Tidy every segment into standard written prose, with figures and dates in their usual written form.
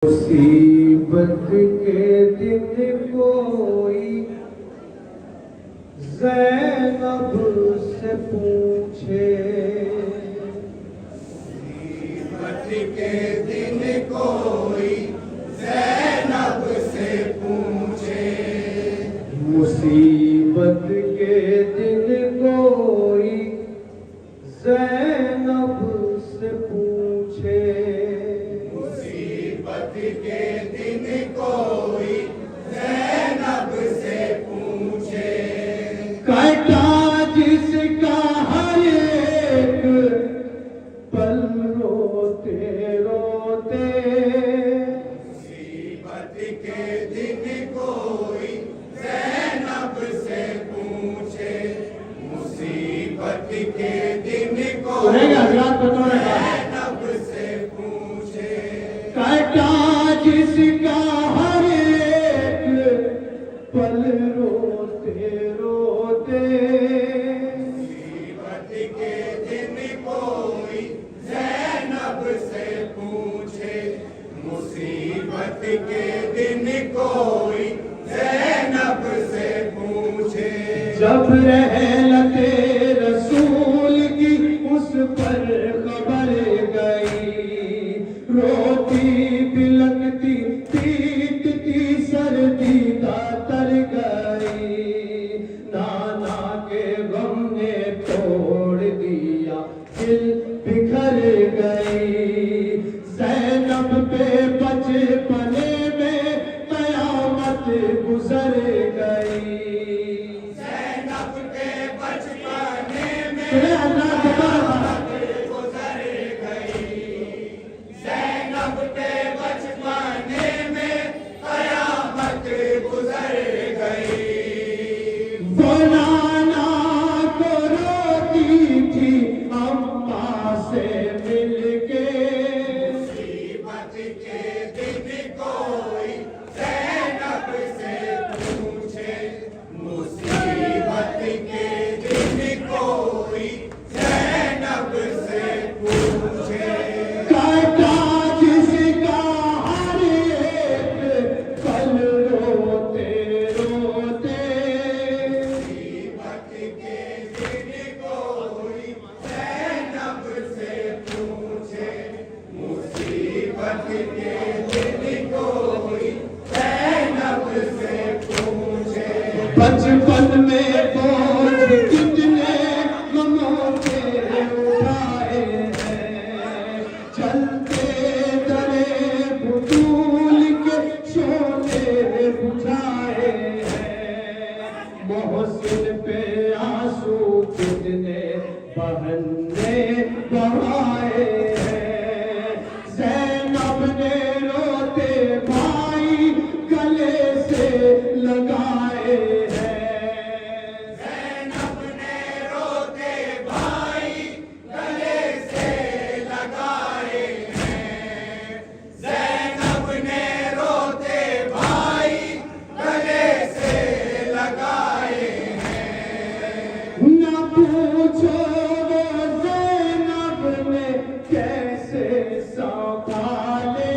मुसीबत के दिन कोई ज़ैनब से पूछे, मुसीबत के दिन कोई ज़ैनब से पूछे, मुसीबत के दिन कोई ज़ैनब से पूछे, मुसीबत के दिन कोई ज़ैनब से पूछे, काटा जिसका हर एक पल रोते रोते, मुसीबत के दिन कोई ज़ैनब से पूछे, मुसीबत के दिन कोई ज़ैनब से पूछे, काटा जिसका हर एक पल रोते रोते, मुसीबत के दिन कोई ज़ैनब से पूछे, मुसीबत के दिन कोई ज़ैनब से पूछे, जब रहलते रसूल की उस पर खबर गई, रोती बिलकती पीटती सर्दी तर गई, नाना के गम ने तोड़ दिया दिल बिखर गई, ज़ैनब पे बचपने में कयामत गुजर गई। ज़ैनब के बचपने में गुजर गई, ज़ैनब के बचपने में कयामत गुजर गई, वो नाना को रोती थी अम्मा से मिलके, मुसीबत के दिन कोई ज़ैनब से पूछे, मुसीबत के दिन कोई ज़ैनब से पूछे, काटा जिसका हर एक पल रोते रोते, मुसीबत के दिन कोई ज़ैनब से पूछे, मुसीबत के दिन कोई ज़ैनब से पूछे, बचपन में बोझ कितने गमों के उठाए हैं, चलते दरे बुतूल के शोले बुझाए हैं, मोहसिन पे आंसू कितने बहन ने बहाए हैं, ज़ैनब ने रोते भाई गले से लगाए हैं, ज़ैनब ने रोते भाई गले से लगाए हैं, ज़ैनब ने रोते भाई गले से लगाए हैं, न पूछो वो ज़ैनब ने कैसे संभाले,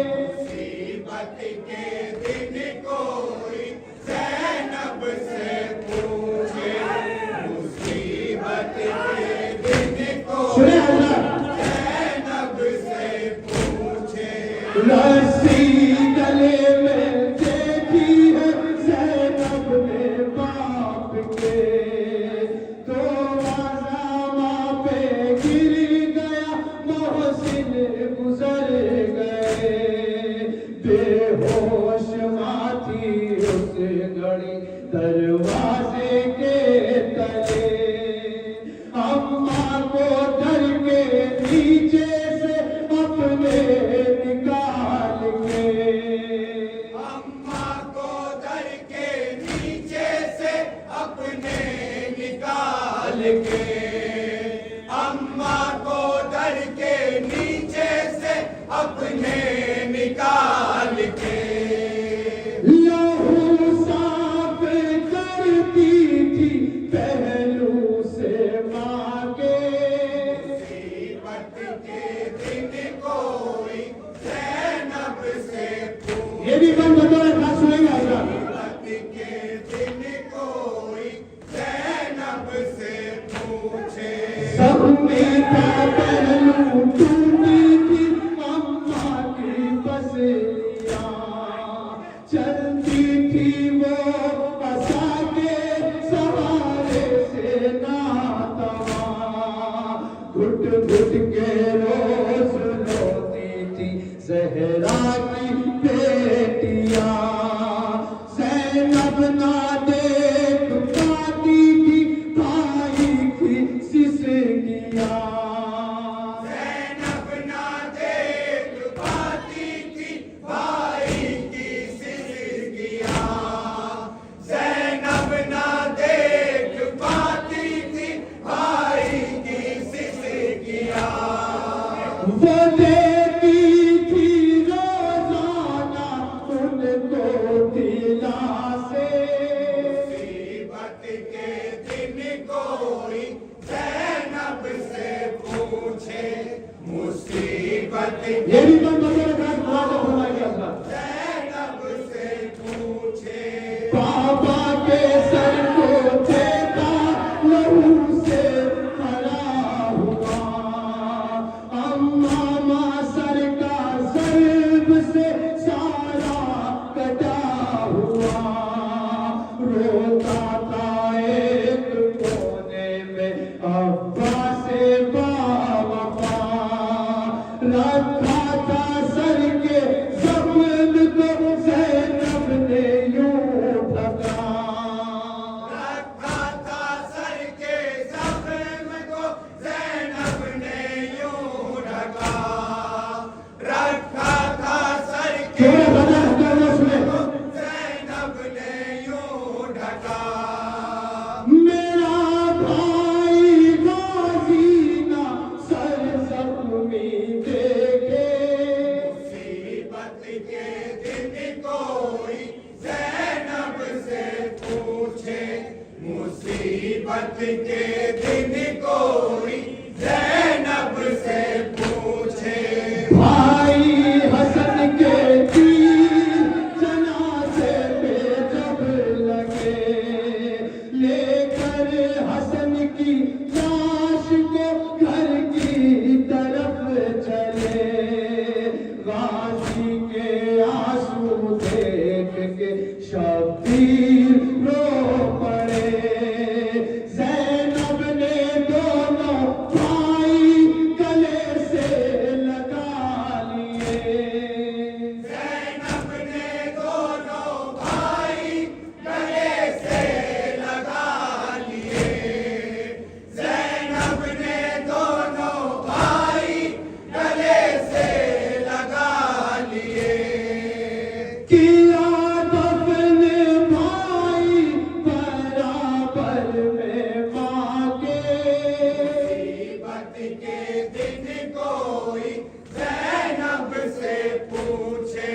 मुसीबत के दिन कोई ज़ैनब से पूछे, मुसीबत के दिन कोई ज़ैनब से पूछे, रस्सी गले में देखी है ज़ैनब ने बाप के, तो आज़मा पे गिर गया मोहसिन गुजर गए, बेहोश माथी उस घड़ी दरवाजे के तले, अम्मा को डर के नीचे से अपने निकाल के, की बेटियां ज़ैनब ना देख पाती थी भाई की सिसकियां ज़ैनब ना देख पाती थी भाई की सिसकियां ज़ैनब ना देख पाती थी भाई की सिसकियां वो देती थी रोजाना उनको दिलासे मुसीबत के दिन कोई ज़ैनब से पूछे मुसीबत ये भी तो मगर का ख्वाजा फरमाया था ज़ैनब से पूछे बाबा के सर को देता लहू से भरा हुआ अम्मा माँ सर का सर्ब से सारा कटा हुआ रोता था एक कोने में अब्बा से बाबा रखा था सर के जख्म को ज़ैनब ने यूं ढका रखा था सर के ज़ख्म को ज़ैनब ने यूं ढका रखा था सर के ज़ैनब ने यूं ढका मेरा भाई गाजी ना सर जख्मी देखे मुसीबत के दिन कोई ज़ैनब से पूछे मुसीबत के दिन कोई ज़ैनब से पूछे भाई हसन के तीर जनाजे पे जब लगे लेकर हसन की लाश को घर की तरफ चले गाजी के आंसू देख के शब्बीर रो पड़े ज़ैनब ने दोनों भाई गले से लगा लिए ज़ैनब ने दोनों भाई गले से लगा लिए ज़ैनब ने दोनों भाई गले से लगा लिए किया दफन भाई बराबर में माँ के मुसीबत के दिन कोई ज़ैनब से पूछे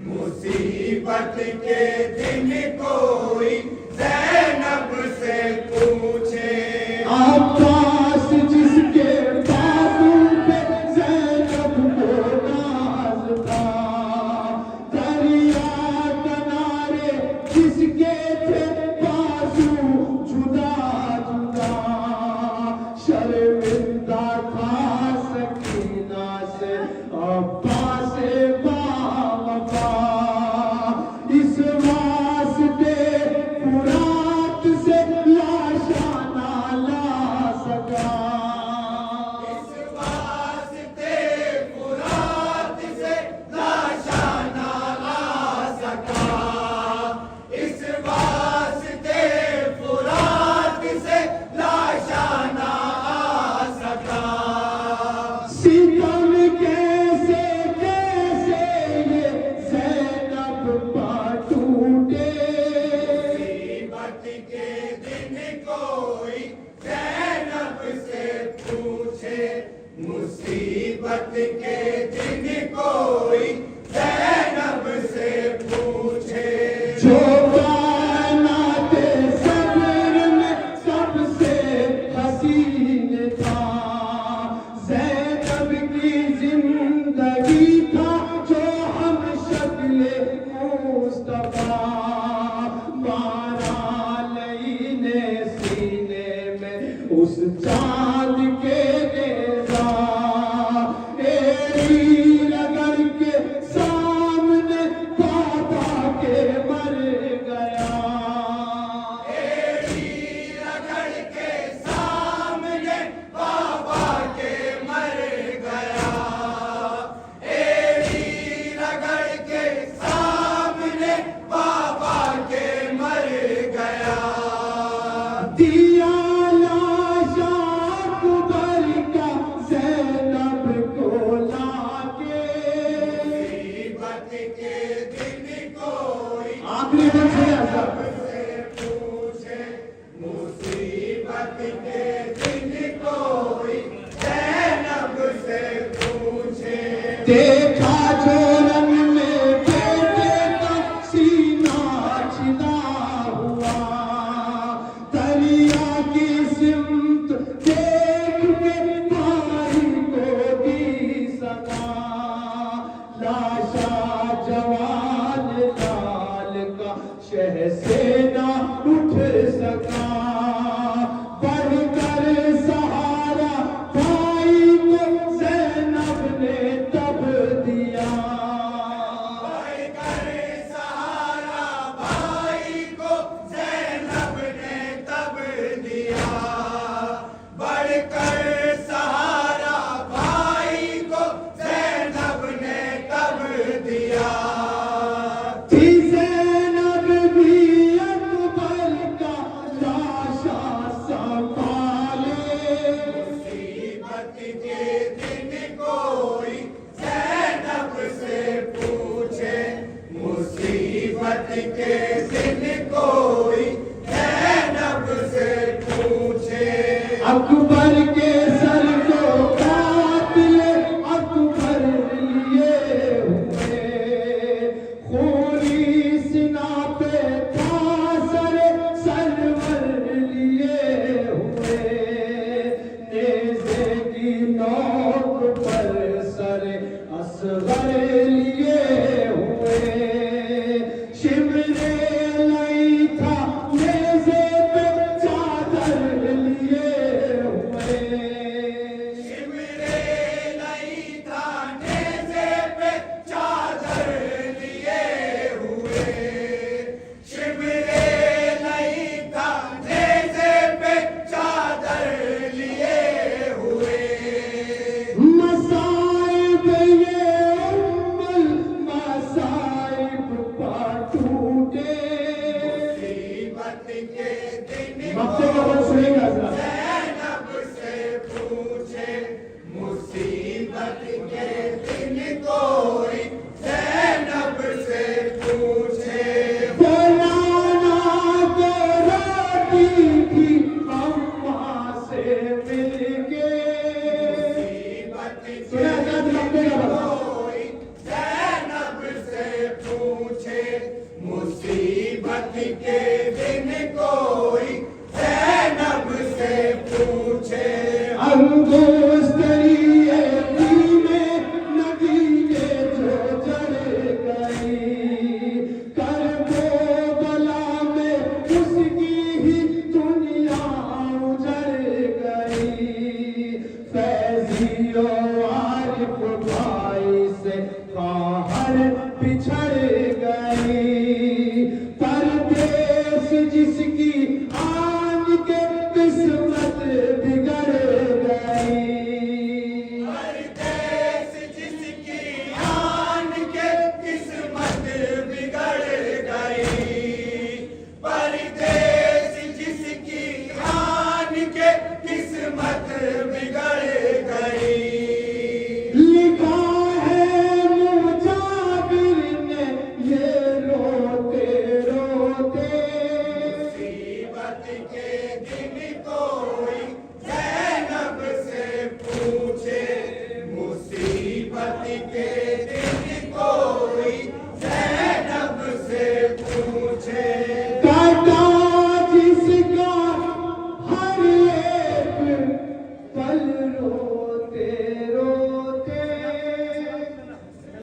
मुसीबत के दिन कोई ज़ैनब से पूछे अब्बास जिसके बाजू पे ज़ैनब को नाज था दरिया किनारे जिसके थे बाजू जुदा जुदा शर्मिंदा था सकीना से अब्बा से बाबा इस वास्ते फुरात से लाशाना ला के दिन कोई आखिरी बार से ऐसा से पूछे, मुसीबत के दिन कोई ज़ैनब से पूछे। देखा जो रंग में बेटे का सीना छिदा हुआ, दरिया की सिमत देख के भाई को दी सका। लाशा जवान लाल का शह से ना उठ सका, बढ़कर सहारा भाई को ज़ैनब ने तब दिया। बढ़कर सहारा भाई को ज़ैनब ने तब दिया। बढ़कर सहारा भाई को ज़ैनब ने तब दिया। थी ज़ैनब भी अकबर का लाशा संभाले, मुसीबत के दिन कोई ज़ैनब से पूछे, मुसीबत के दिन कोई ज़ैनब से पूछे। अकबर के सर को कातिले अकबर लिए हुए, खूनी सिना पे था सरे सरवर लिए हुए। नेज़े की नोक पर सरे असगर लिए हुए, शिमरे लई था नेज़े पे चादर लिए हुए। शिमरे नहीं था नेज़े पे चादर लिए हुए। शिमरे नहीं था नेज़े पे चादर लिए हुए। मसाइब ये उम्मल मसाइब पर टूटे। मुसीबत के दिन वक्ते का बल सुनेगा जरा। ज़ैनब से पूछे, मुसीबत के दिन कोई ज़ैनब से पूछे। बनाना को रोटी थी अम्मा से मिलके। मुसीबत के सुना था वक्ते का बल। कोई ज़ैनब से पूछे, मुसीबत के दिन कोई ज़ैनब से पूछे। अंगोस्तरिये में नगीने जो जड़ गई, करबला में उसकी ही दुनिया उजड़ गई। फैज़ियो आरिफ भाई से बाहर बिछड़ गई।